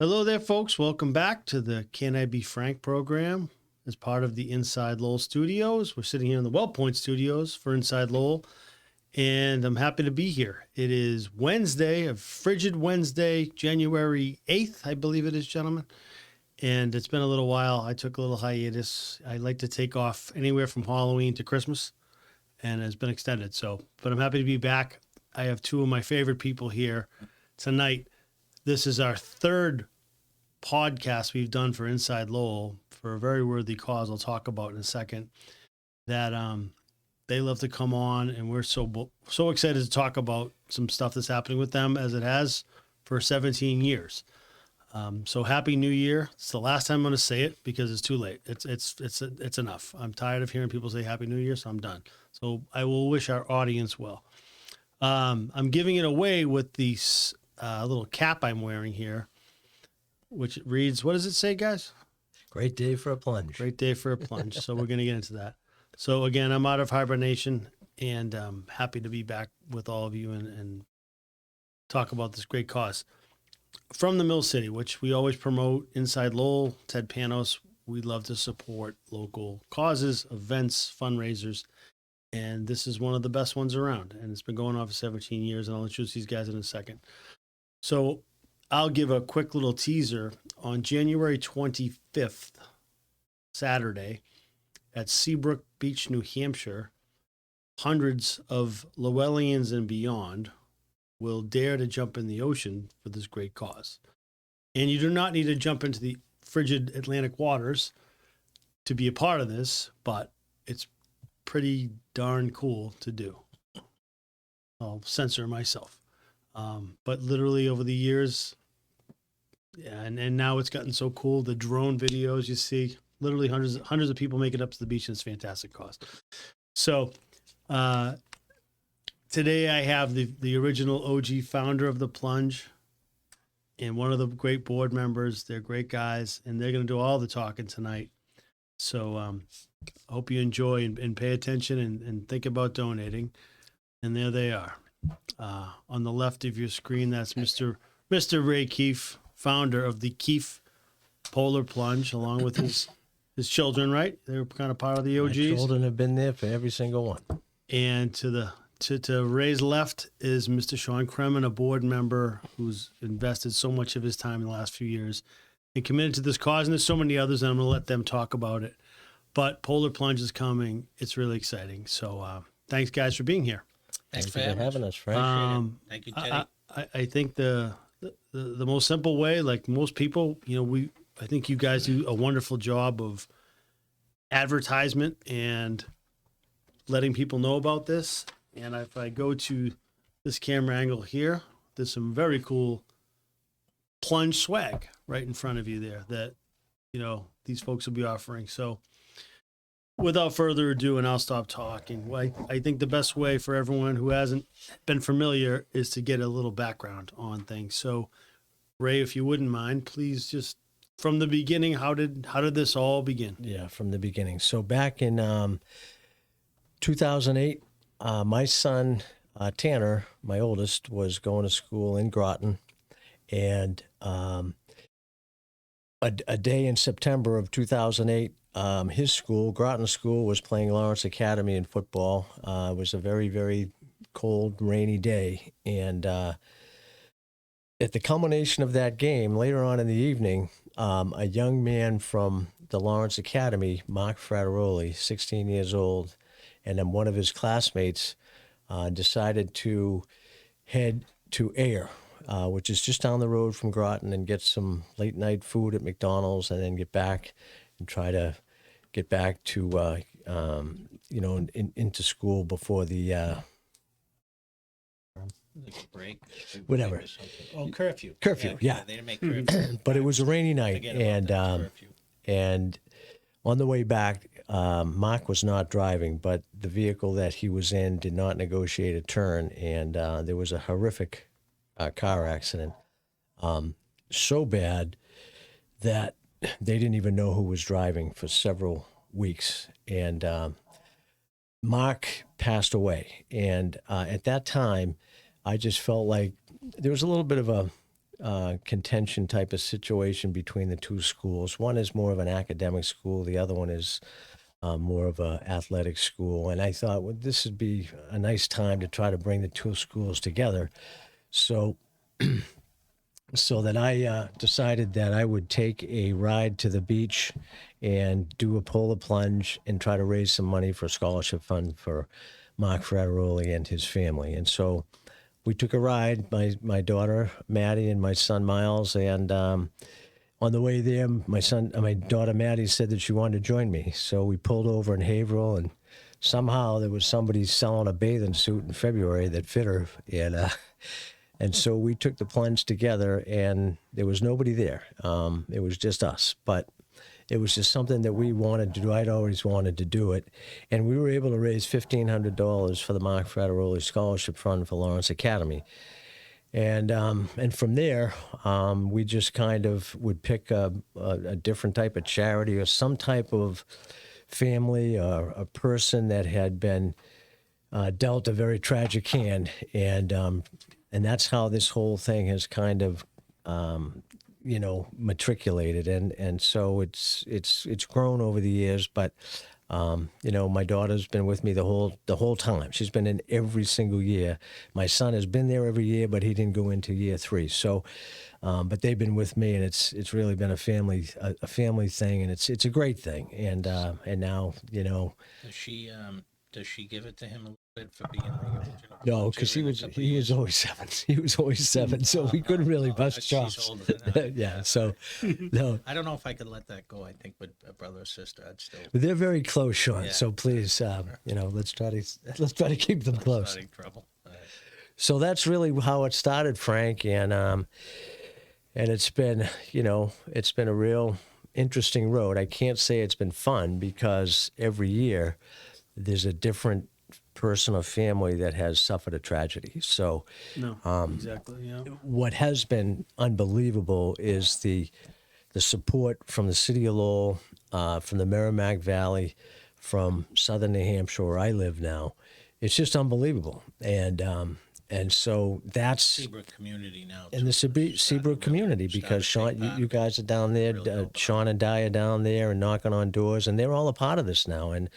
Hello there, folks. Welcome back to the Can I Be Frank program as part of the InsideLowell studios. We're sitting here in the WellPoint studios for InsideLowell, and I'm happy to be here. It is Wednesday, a frigid Wednesday, January 8th, I believe it is, gentlemen. And it's been a little while. I took a little hiatus. I like to take off anywhere from Halloween to Christmas, and it's been extended. But I'm happy to be back. I have two of my favorite people here tonight. This is our third podcast we've done for InsideLowell for a very worthy cause I'll talk about in a second, that they love to come on, and we're so excited to talk about some stuff that's happening with them, as it has for 17 years. So happy New Year. It's the last time I'm going to say it because it's too late. It's enough. I'm tired of hearing people say Happy New Year, so I'm done. So I will wish our audience well. I'm giving it away with the little cap I'm wearing here, which reads, what does it say, guys? Great day for a plunge. Great day for a plunge. So we're going to get into that. So again, I'm out of hibernation, and happy to be back with all of you and talk about this great cause. From the Mill City, which we always promote, InsideLowell, Ted Panos, we love to support local causes, events, fundraisers, and this is one of the best ones around, and it's been going on for 17 years, and I'll introduce these guys in a second. So I'll give a quick little teaser. On January 25th, Saturday, at Seabrook Beach, New Hampshire, hundreds of Lowellians and beyond will dare to jump in the ocean for this great cause. And you do not need to jump into the frigid Atlantic waters to be a part of this, but it's pretty darn cool to do. I'll censor myself. But literally over the years, yeah, and now it's gotten so cool. The drone videos you see, literally hundreds of people make it up to the beach, and it's a fantastic cause. So today I have the original OG founder of the Plunge and one of the great board members. They're great guys, and they're going to do all the talking tonight. So I hope you enjoy and pay attention and think about donating. And there they are. On the left of your screen, that's Mr. Ray Keefe, founder of the Keefe Polar Plunge, along with his children, right? They were kind of part of the OGs. My children have been there for every single one. And to Ray's left is Mr. Sean Kremen, a board member who's invested so much of his time in the last few years and committed to this cause. And there's so many others, and I'm going to let them talk about it. But Polar Plunge is coming. It's really exciting. So thanks, guys, for being here. Thanks for having us, Frank. Thank you, Teddy. I think the most simple way, like most people, I think you guys do a wonderful job of advertisement and letting people know about this. And if I go to this camera angle here, there's some very cool Plunge swag right in front of you there that, these folks will be offering. So without further ado, and I'll stop talking, I think the best way for everyone who hasn't been familiar is to get a little background on things. So, Ray, if you wouldn't mind, please just from the beginning, how did this all begin? Yeah, from the beginning. So back in 2008, my son, Tanner, my oldest, was going to school in Groton, and a day in September of 2008, his school, Groton School, was playing Lawrence Academy in football. It was a very, very cold, rainy day. And at the culmination of that game, later on in the evening, a young man from the Lawrence Academy, Mark Frateroli, 16 years old, and then one of his classmates decided to head to Ayer, which is just down the road from Groton, and get some late night food at McDonald's, and then get back and try to get back to, into school before the break. Whatever. Curfew. Curfew, yeah. They didn't make curfew. But it was a rainy night, and on the way back, Mark was not driving, but the vehicle that he was in did not negotiate a turn, and there was a horrific car accident. So bad that they didn't even know who was driving for several weeks. And Mark passed away. And at that time, I just felt like there was a little bit of contention type of situation between the two schools. One is more of an academic school. The other one is more of a athletic school. And I thought, well, this would be a nice time to try to bring the two schools together. So, so that I decided that I would take a ride to the beach and do a polar plunge and try to raise some money for a scholarship fund for Mark Frateroli and his family. And so we took a ride, my daughter Maddie and my son Miles, and on the way there, my daughter Maddie said that she wanted to join me. So we pulled over in Haverhill, and somehow there was somebody selling a bathing suit in February that fit her, and so we took the plunge together, and there was nobody there. It was just us, but it was just something that we wanted to do. I'd always wanted to do it, and we were able to raise $1,500 for the Mark Frateroli Scholarship Fund for Lawrence Academy. And from there, we just kind of would pick a different type of charity or some type of family or a person that had been dealt a very tragic hand, and that's how this whole thing has kind of matriculated, and so it's grown over the years, but. My daughter's been with me the whole time. She's been in every single year. My son has been there every year, but he didn't go into year 3. So, but they've been with me, and it's really been a family thing, and it's a great thing. And now Does she give it to him a little bit for being the original? no, because he was always 7. He was always 7, so we couldn't really bust chops. She's older than I. Yeah, so no. I don't know if I could let that go. I think with a brother or sister, I'd still. But they're very close, Sean. Yeah. So please, let's try to keep them close. Starting trouble. All right. So that's really how it started, Frank, and it's been a real interesting road. I can't say it's been fun because every year there's a different person or family that has suffered a tragedy. So No, exactly. Yeah. what has been unbelievable is the support from the city of Lowell, from the Merrimack Valley, from southern New Hampshire, where I live now. It's just unbelievable, and so that's Seabrook community now. in the Seabrook community, because Sean, you guys are down there, Sean and Di are down there and knocking on doors, and they're all a part of this now, and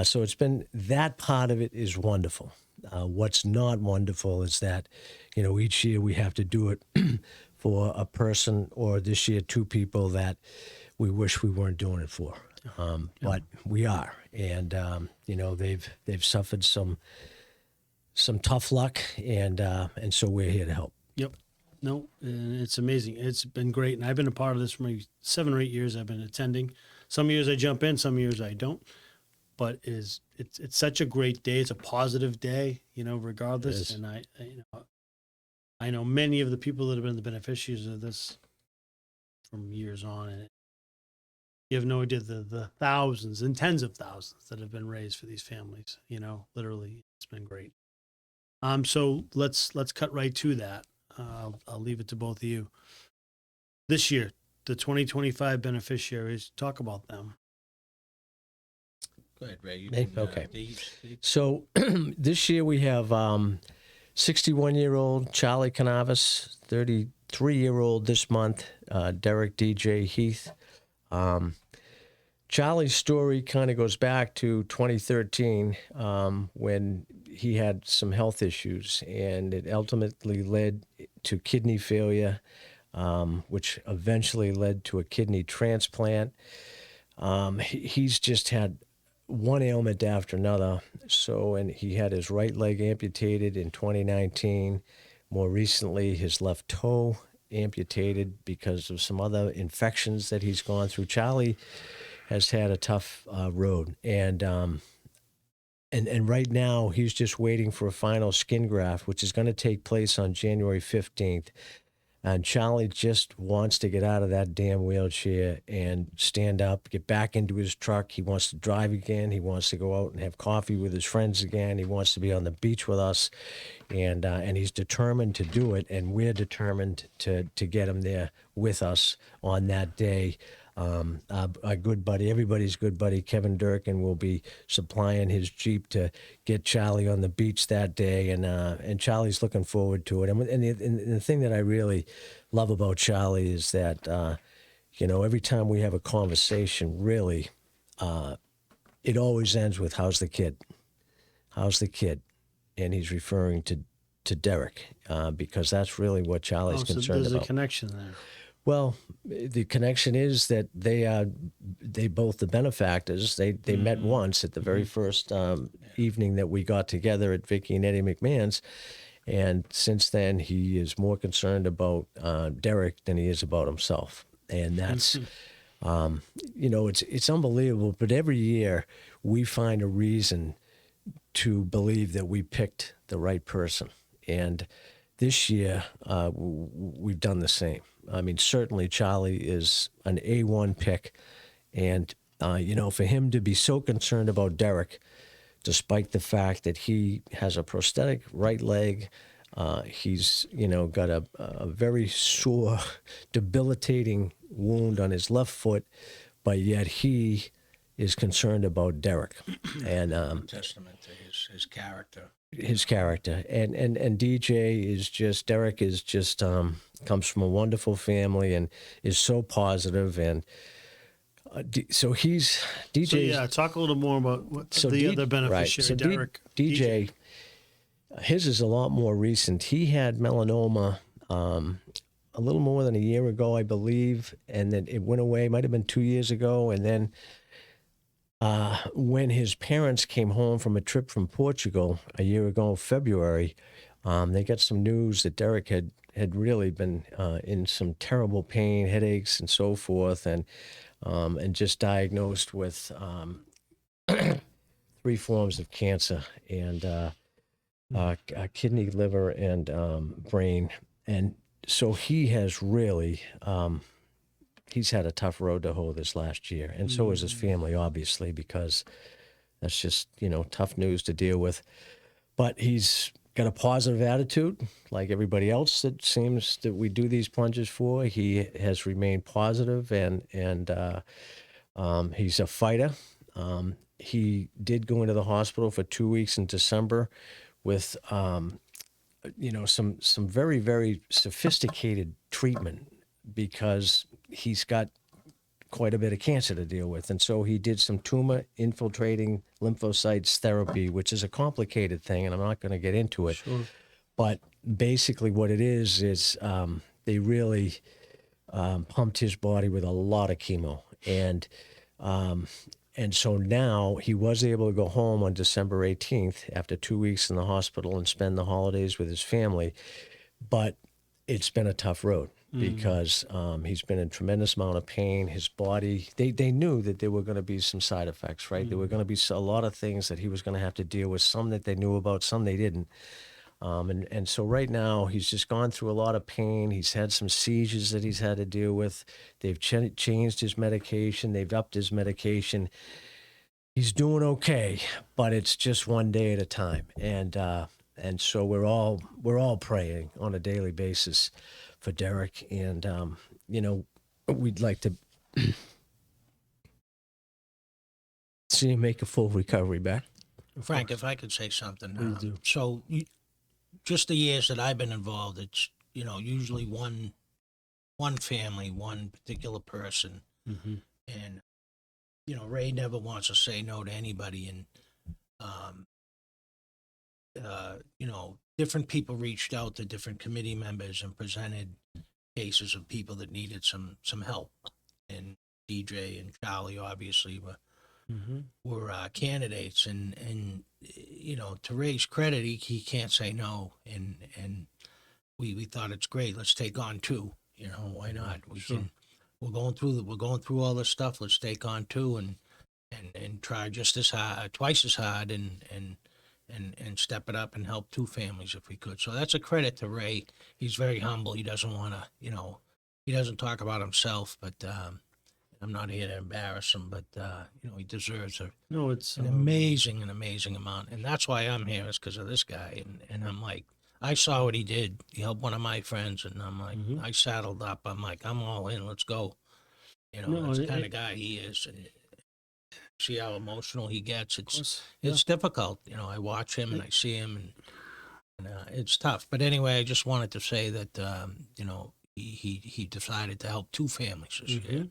so it's been, that part of it is wonderful. What's not wonderful is that, each year we have to do it for a person, or this year 2 people that we wish we weren't doing it for. But we are, and they've suffered some tough luck, and so we're here to help. Yep. No, and it's amazing. It's been great, and I've been a part of this for maybe 7 or 8 years. I've been attending. Some years I jump in, some years I don't. But it's such a great day. It's a positive day, regardless. And I know many of the people that have been the beneficiaries of this from years on, and you have no idea the thousands and tens of thousands that have been raised for these families. Literally, it's been great. So let's cut right to that. I'll leave it to both of you. This year, the 2025 beneficiaries, talk about them. Go ahead, Ray. Okay. So this year we have 61-year-old Charlie Canavis, 33-year-old this month, Derek DJ Heath. Charlie's story kind of goes back to 2013 when he had some health issues, and it ultimately led to kidney failure, which eventually led to a kidney transplant. He's just had one ailment after another. And he had his right leg amputated in 2019. More recently, his left toe amputated because of some other infections that he's gone through. Charlie has had a tough road, and right now he's just waiting for a final skin graft, which is going to take place on January 15th. And Charlie just wants to get out of that damn wheelchair and stand up, get back into his truck. He wants to drive again. He wants to go out and have coffee with his friends again. He wants to be on the beach with us, and he's determined to do it. And we're determined to get him there with us on that day. Our good buddy, everybody's good buddy, Kevin Durkin, will be supplying his Jeep to get Charlie on the beach that day, and Charlie's looking forward to it. And the thing that I really love about Charlie is that, every time we have a conversation, really, it always ends with, "How's the kid? How's the kid?" And he's referring to Derek, because that's really what Charlie's So concerned there's a about. connection there. Well, the connection is that they both the benefactors. They met once at the very first evening that we got together at Vicky and Eddie McMahon's, and since then he is more concerned about Derek than he is about himself, and that's. It's unbelievable, but every year we find a reason to believe that we picked the right person. And this year, we've done the same. I mean, certainly Charlie is an A1 pick. And, for him to be so concerned about Derek, despite the fact that he has a prosthetic right leg, he's, got a very sore, debilitating wound on his left foot, but yet he is concerned about Derek. And Testament to his character. his character, and DJ is just Derek is just comes from a wonderful family and is so positive, and so he's DJ. So yeah, talk a little more about what So the D- other beneficiary, right. So Derek. DJ, his is a lot more recent. He had melanoma a little more than a year ago, I believe, and then it went away. Might have been 2 years ago, and then. When his parents came home from a trip from Portugal a year ago, February, they got some news that Derek had really been in some terrible pain, headaches, and so forth, and just diagnosed with 3 forms of cancer and kidney, liver, and brain, and so he has really. He's had a tough road to hoe this last year, and so has his family, obviously, because that's just, tough news to deal with. But he's got a positive attitude, like everybody else that seems that we do these plunges for. He has remained positive, and he's a fighter. He did go into the hospital for 2 weeks in December with, some very, very sophisticated treatment, because he's got quite a bit of cancer to deal with. And so he did some tumor infiltrating lymphocytes therapy, which is a complicated thing, and I'm not going to get into it. Sure. But basically what it is they really pumped his body with a lot of chemo. And so now he was able to go home on December 18th after 2 weeks in the hospital and spend the holidays with his family. But it's been a tough road, because he's been in a tremendous amount of pain. His body, they knew that there were going to be some side effects, right? There were going to be a lot of things that he was going to have to deal with, some that they knew about, some they didn't. And so right now he's just gone through a lot of pain. He's had some seizures that he's had to deal with. They've changed his medication. They've upped his medication. He's doing okay, but it's just one day at a time. And so we're all praying on a daily basis for Derek, and we'd like to see him make a full recovery back. Frank, if I could say something. Please do. So just the years that I've been involved, it's, usually one family, one particular person. Mm-hmm. And, Ray never wants to say no to anybody. And, different people reached out to different committee members and presented cases of people that needed some help. And DJ and Charlie obviously were candidates. And to Ray's credit, he can't say no. And we thought it's great. Let's take on 2. Why not? We're going through all this stuff. Let's take on 2 and try just as hard, twice as hard, and step it up and help 2 families if we could. So that's a credit to Ray. He's very humble. He doesn't want to, he doesn't talk about himself, but I'm not here to embarrass him, but he deserves an amazing amount. And that's why I'm here, is because of this guy. And I'm like, I saw what he did. He helped one of my friends, and I'm like, I saddled up. I'm like, I'm all in. Let's go. You know, No, that's the kind of guy he is, and see how emotional he gets. of course. It's difficult. You know, I watch him and I see him, and it's tough. But anyway, I just wanted to say that you know, he decided to help 2 families this year.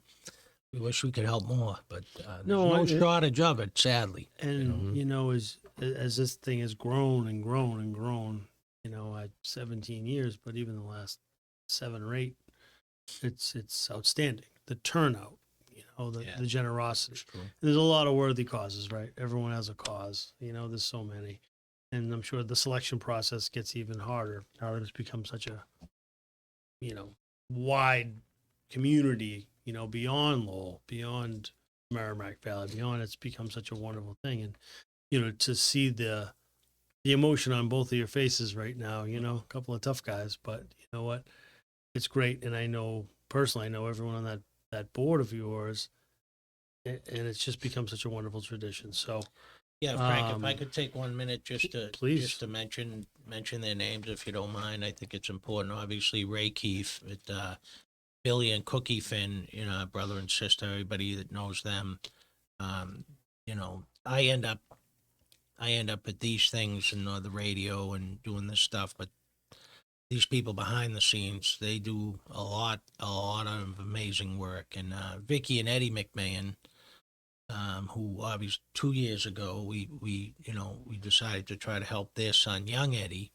We wish we could help more, but there's No, no shortage of it, sadly. And you know, as this thing has grown and grown and grown, you know, at 17 years, but even the last 7 or 8, it's outstanding. The turnout, you know, the generosity. There's a lot of worthy causes, right? Everyone has a cause. You know, there's so many, and I'm sure the selection process gets even harder now that it's become such a, you know, wide community. You know, beyond Lowell, beyond Merrimack Valley, beyond it's become such a wonderful thing, and you know, to see the emotion on both of your faces right now, you know, a couple of tough guys, but you know what? It's great. And I know personally, I know everyone on that board of yours, and it's just become such a wonderful tradition. So Yeah, Frank, if I could take 1 minute please. just to mention their names, if you don't mind. I think it's important. Obviously, Ray Keefe, Billy and Cookie Finn, you know, brother and sister, everybody that knows them. You know, I end up at these things and the radio and doing this stuff, but these people behind the scenes, they do a lot of amazing work. And Vicky and Eddie McMahon, who obviously 2 years ago we decided to try to help their son, young Eddie,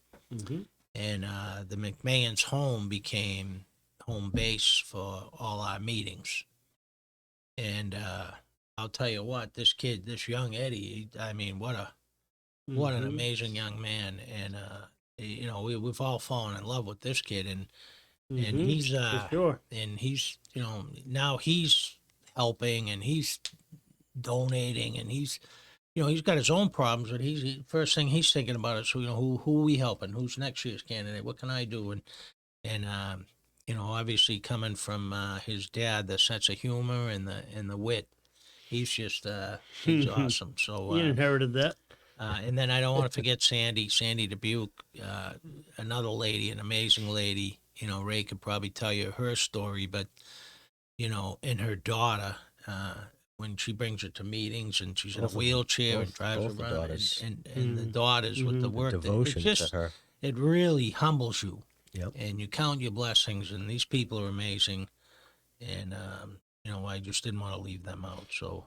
and the McMahon's home became home base for all our meetings. And I'll tell you what, this kid, this young Eddie, I mean, what an amazing young man. And you know, we've all fallen in love with this kid, and he's for sure. and he's, you know, now he's helping and he's donating, and he's, you know, he's got his own problems, but first thing he's thinking about is, you know, who are we helping, who's next year's candidate, what can I do? And you know, obviously coming from his dad, the sense of humor and the wit, he's just he's awesome. So You inherited that. and then I don't want to forget Sandy Dubuque, another lady, an amazing lady. You know, Ray could probably tell you her story, but you know, and her daughter, when she brings her to meetings and she's in a wheelchair and drives both the around, daughters. and the daughters with the work, Devotion it just, to her. it really humbles you. Yep. And you count your blessings, and these people are amazing. And you know, I just didn't want to leave them out. So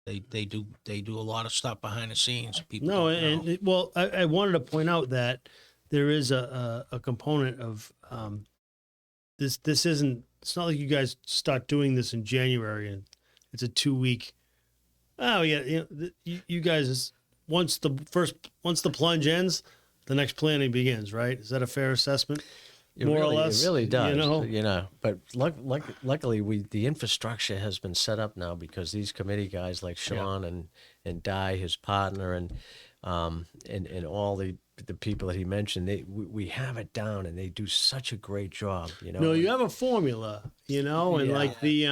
they do a lot of stuff behind the scenes. People No, don't know. and well, I wanted to point out that there is a component of this isn't. It's not like you guys start doing this in January and it's a 2-week. Oh yeah, you know, you guys, once the plunge ends, the next planning begins. Right? Is that a fair assessment? More or less, it really does. You know. But luckily, the infrastructure has been set up now because these committee guys like Sean and Di, his partner, and all the people that he mentioned, we have it down, and they do such a great job. You know. No, you have a formula, you know, and like the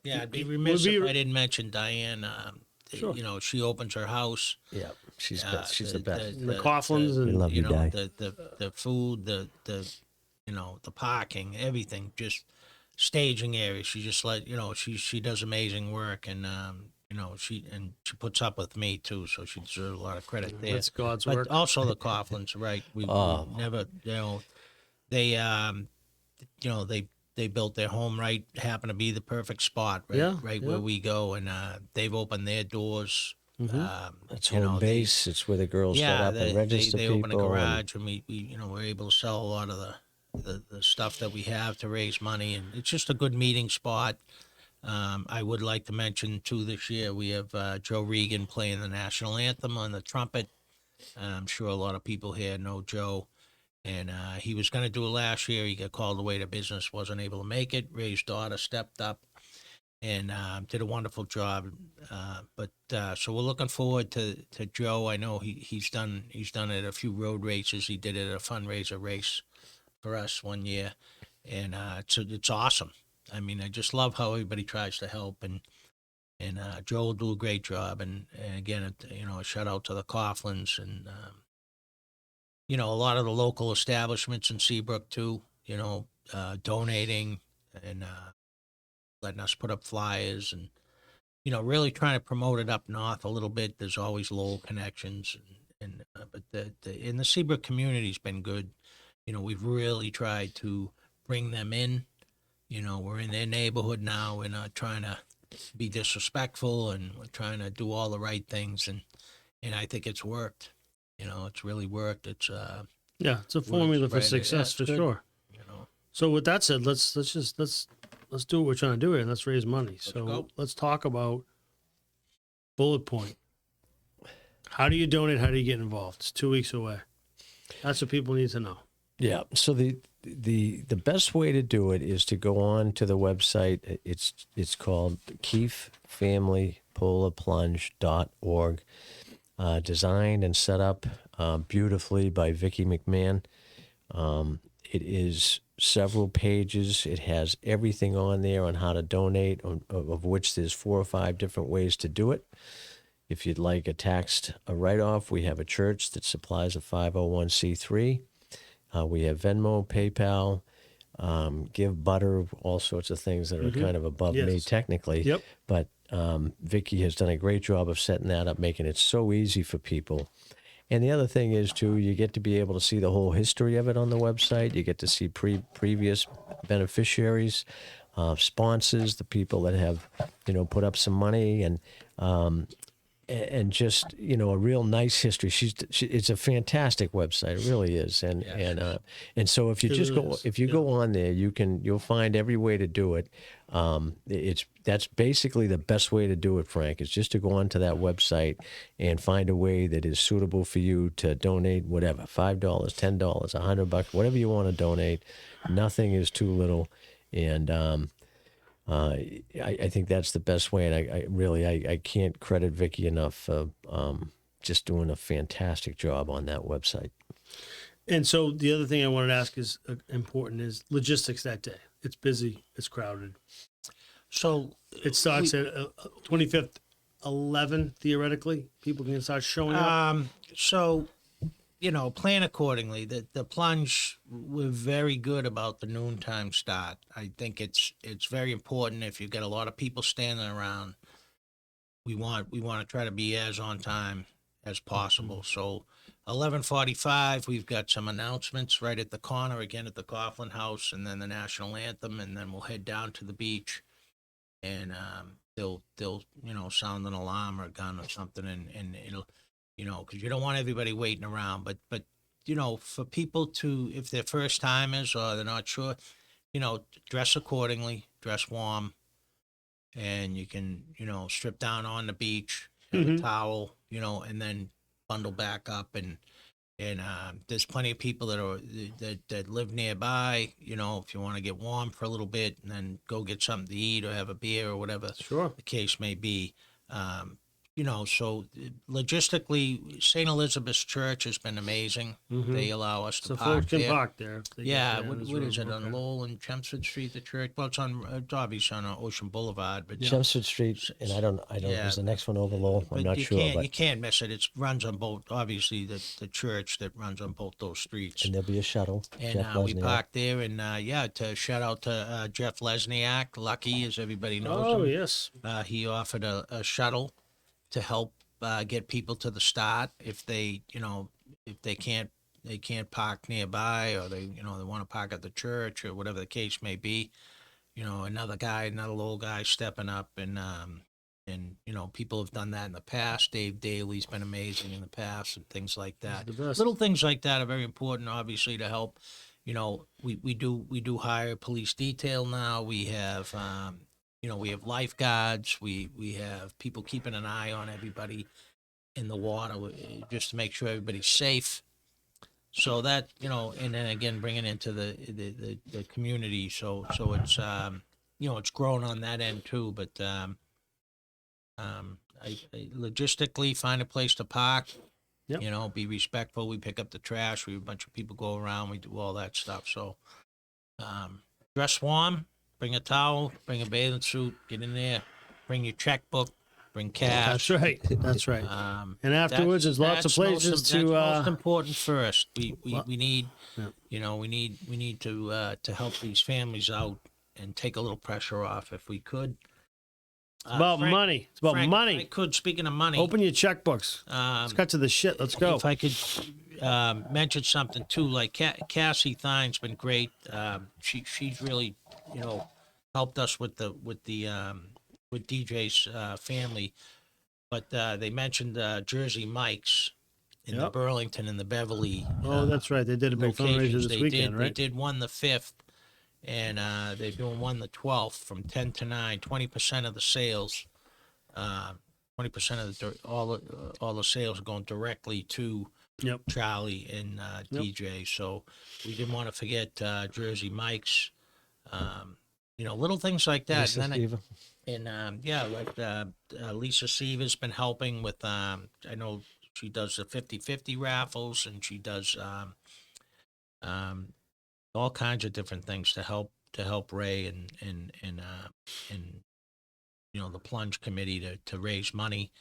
Yeah, I'd be remiss if I didn't mention Diane. Sure. You know, she opens her house. Yeah, she's the best. the Coughlins and love You you, know, Di. the food, the you know, the parking, everything, just staging area. She just you know, she does amazing work, and you know, she puts up with me too, so she deserves a lot of credit there. that's God's But work. also the Coughlins, right? We never, you know, they you know, they built their home right, happened to be the perfect spot, right where we go, and they've opened their doors. It's you home know, base. It's where the girls set up and register they people. open a garage, and we you know, we're able to sell a lot of the stuff that we have to raise money, and it's just a good meeting spot. I would like to mention too, this year we have Joe Regan playing the national anthem on the trumpet. I'm sure a lot of people here know Joe. And he was going to do it last year. He got called away to business, wasn't able to make it. Ray's daughter stepped up and did a wonderful job. So we're looking forward to Joe. I know he's done it at a few road races. He did it at a fundraiser race for us one year, and it's awesome. I mean, I just love how everybody tries to help, and Joe will do a great job. And again, you know, a shout out to the Coughlins and. You know, a lot of the local establishments in Seabrook too, you know, donating and letting us put up flyers and, really trying to promote it up north a little bit. There's always Lowell connections, but the Seabrook community's been good. We've really tried to bring them in. We're in their neighborhood now. We're not trying to be disrespectful, and we're trying to do all the right things, and I think it's worked. It's really worked. It's Yeah, it's a formula for right. success That's for good. sure. So with that said, let's do what we're trying to do here, and let's raise money. go. Let's talk about bullet point. How do you donate? How do you get involved? It's 2 weeks away. That's what people need to know. Yeah. So the best way to do it is to go on to the website. It's called KeefeFamilyPolaPlunge.org. Designed and set up beautifully by Vicki McMahon. It is several pages. It has everything on there on how to donate, of which there's 4 or 5 different ways to do it. If you'd like a write-off, we have a church that supplies a 501c3. We have Venmo, PayPal, Give Butter, all sorts of things that are kind of above me technically. Yep. But Vicki has done a great job of setting that up, making it so easy for people. And the other thing is, too, you get to be able to see the whole history of it on the website. You get to see previous beneficiaries, sponsors, the people that have, put up some money, and just a real nice history. It's a fantastic website. It really is. And so if you go on there, you'll find every way to do it. That's basically the best way to do it, Frank, is just to go onto that website and find a way that is suitable for you to donate whatever, $5, $10, $100, whatever you want to donate. Nothing is too little. And I think that's the best way, and I can't credit Vicki enough for just doing a fantastic job on that website. And so the other thing I wanted to ask is important is logistics that day. It's busy. It's crowded. So It starts at 25th, 11, theoretically. People can start showing up. So, plan accordingly. The Plunge, we're very good about the noontime start. I think it's very important. If you've got a lot of people standing around, we want to try to be as on time as possible. So 11:45, we've got some announcements right at the corner, again at the Coughlin House, and then the national anthem, and then we'll head down to the beach, and they'll sound an alarm or a gun or something, and it'll, because you don't want everybody waiting around, but for people to, if they're first timers or they're not sure, dress accordingly, dress warm, and you can strip down on the beach, have a towel, and then bundle back up, and there's plenty of people that live nearby. If you want to get warm for a little bit and then go get something to eat or have a beer or whatever Sure. the case may be. So logistically, St. Elizabeth's Church has been amazing. They allow us to So park folks can there. park there. if they get Yeah, there. what It's is it, really- on okay. Lowell and Chelmsford Street, the church? Well, it's obviously on Ocean Boulevard, but Chelmsford Street, and I don't. Yeah. Is the next one over Lowell? I'm not sure, you can't miss it. It runs on both. Obviously, the church that runs on both those streets. and there'll be a shuttle. And Jeff we Lesniak. parked there, and to shout out to Jeff Lesniak, Lucky, as everybody knows Oh, him. yes. He offered a shuttle to help get people to the start if they can't park nearby, or they want to park at the church or whatever the case may be. Another little guy stepping up, and people have done that in the past. Dave Daly's been amazing in the past, and things like that. the best. Little things like that are very important, obviously, to help. We do hire police detail now. We have we have lifeguards. We have people keeping an eye on everybody in the water, just to make sure everybody's safe. So that, and then again, bringing into the community. So it's, it's grown on that end too, but, I logistically find a place to park, Yep. Be respectful. We pick up the trash. We have a bunch of people go around. We do all that stuff. So, dress warm, bring a towel, bring a bathing suit, get in there, bring your checkbook, bring cash. That's right. That's right. And afterwards, there's lots of That's places most, to. that's most important first. We Well, need, yeah. we need to help these families out. and take a little pressure off if we could. It's about money. It's about Frank, money. If I could, speaking of money, Open your checkbooks. Let's cut to the shit. Let's go. if I could mention something too, like Cassie Thine's been great. She's really, helped us with DJ's family. But they mentioned Jersey Mike's in the Yep. Burlington and the Beverly. Oh, that's right. They did a big fundraiser locations. this weekend, They right? did one the 5th, and they're doing one the 12th from 10 to 9. 20% of the sales, 20% of all the sales are going directly to Yep. Charlie and DJ. So we didn't want to forget Jersey Mike's. Little things like that. Lisa And then Steven. Lisa Seaver's been helping with. I know she does the 50-50 raffles, and she does all kinds of different things to help Ray and the Plunge committee to raise money.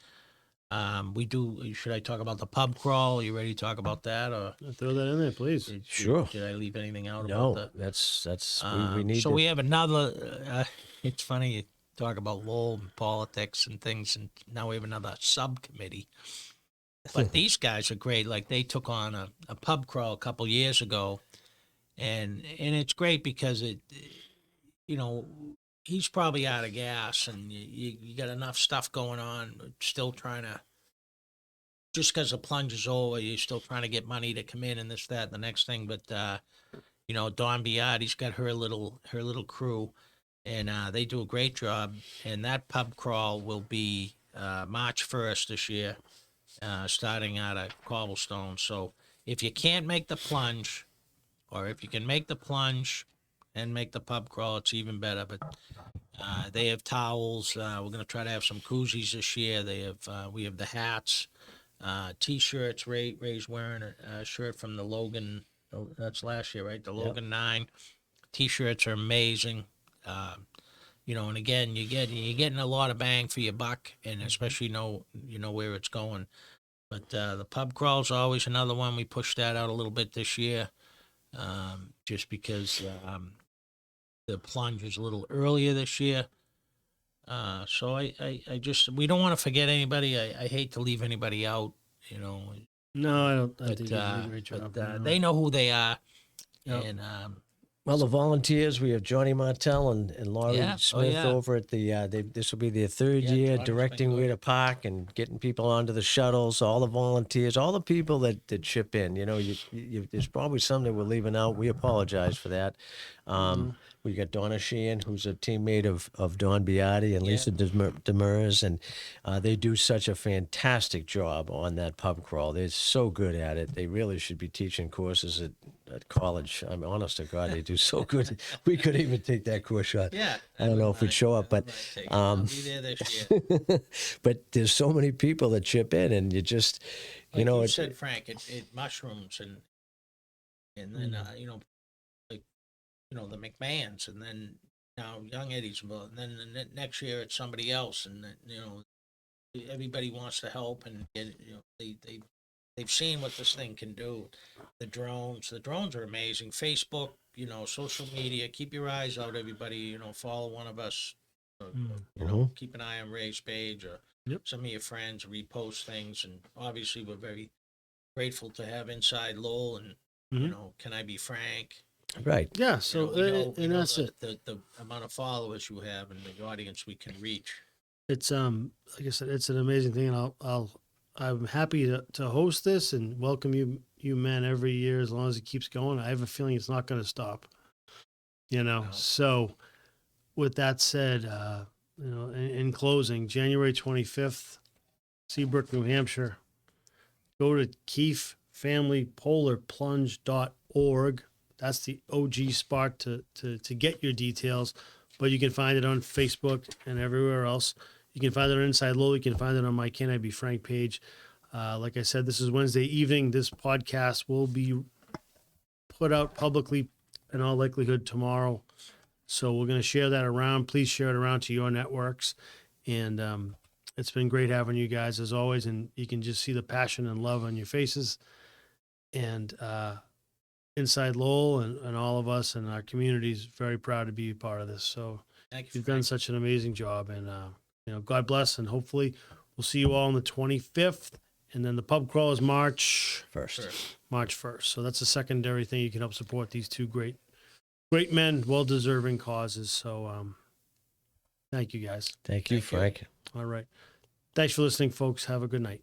We do. Should I talk about the pub crawl? Are you ready to talk about that, or Throw that in there, please. Sure. Did I leave anything out No, about that? that's we need So to. we have another. It's funny you talk about Lowell and politics and things, and now we have another subcommittee. But these guys are great. Like, they took on a pub crawl a couple years ago, and it's great because he's probably out of gas, and you got enough stuff going on. Still trying to. Just because the plunge is over, you're still trying to get money to come in and this, that, and the next thing. But Dawn Biotti's got her little crew, and they do a great job. And that pub crawl will be March 1st this year, starting out at Cobblestone. So if you can't make the plunge, or if you can make the plunge and make the pub crawl, it's even better. But they have towels. We're going to try to have some koozies this year. We have the hats. T-shirts. Ray's wearing a shirt from the Logan. That's last year, right? The Logan 9. T-shirts are amazing. And again, you're getting a lot of bang for your buck, and especially know where it's going. But the pub crawl's always another one. We pushed that out a little bit this year, just because the plunge is a little earlier this year. So I just, we don't want to forget anybody. I hate to leave anybody out, No, I don't. I but, think you did a great job. they know who they are. Yep. And Well, the volunteers, we have Johnny Martell and Laurie Yeah. Oh, Smith yeah. over at the, this will be their third Yeah, year Johnny's been directing good. where to park and getting people onto the shuttles, all the volunteers, all the people that chip in. There's probably some that we're leaving out. We apologize for that. We got Donna Sheehan, who's a teammate of Don Biotti and Yeah. Lisa Demers, and they do such a fantastic job on that pub crawl. They're so good at it. They really should be teaching courses at college. I'm honest to God, they do so good. We could even take that course shot. yeah, I don't know if we'd show up, but I'll be there this year. but there's so many people that chip in, and you just, Like you know, you it, said, Frank, it mushrooms and then the McMahons, and then now Young Eddie's involved, and then next year it's somebody else, and then, everybody wants to help, and they've seen what this thing can do. The drones are amazing. Facebook, social media. Keep your eyes out, everybody. Follow one of us. Keep an eye on Ray's page, or some of your friends repost things, and obviously we're very grateful to have InsideLowell, and Can I Be Frank? right. Yeah. So that's it. The amount of followers you have and the audience we can reach. It's like I said, it's an amazing thing, and I'm happy to host this and welcome you men every year as long as it keeps going. I have a feeling it's not going to stop. No. So with that said, in closing, January 25th, Seabrook, New Hampshire. Go to KeefeFamilyPolarPlunge.org. That's the OG spot to get your details, but you can find it on Facebook and everywhere else. You can find it on InsideLowell. You can find it on my Can I Be Frank page. Like I said, this is Wednesday evening. This podcast will be put out publicly in all likelihood tomorrow. So we're going to share that around. Please share it around to your networks. And it's been great having you guys as always. And you can just see the passion and love on your faces. And Inside Lowell and all of us and our community is very proud to be a part of this. So Thank you. you've done such an amazing job, and God bless, and hopefully we'll see you all on the 25th, and then the pub crawl is March First. 1st. So that's a secondary thing. You can help support these two great men, well-deserving causes. So thank you guys. Thank you, Thank you. Frank. All right. Thanks for listening, folks. Have a good night.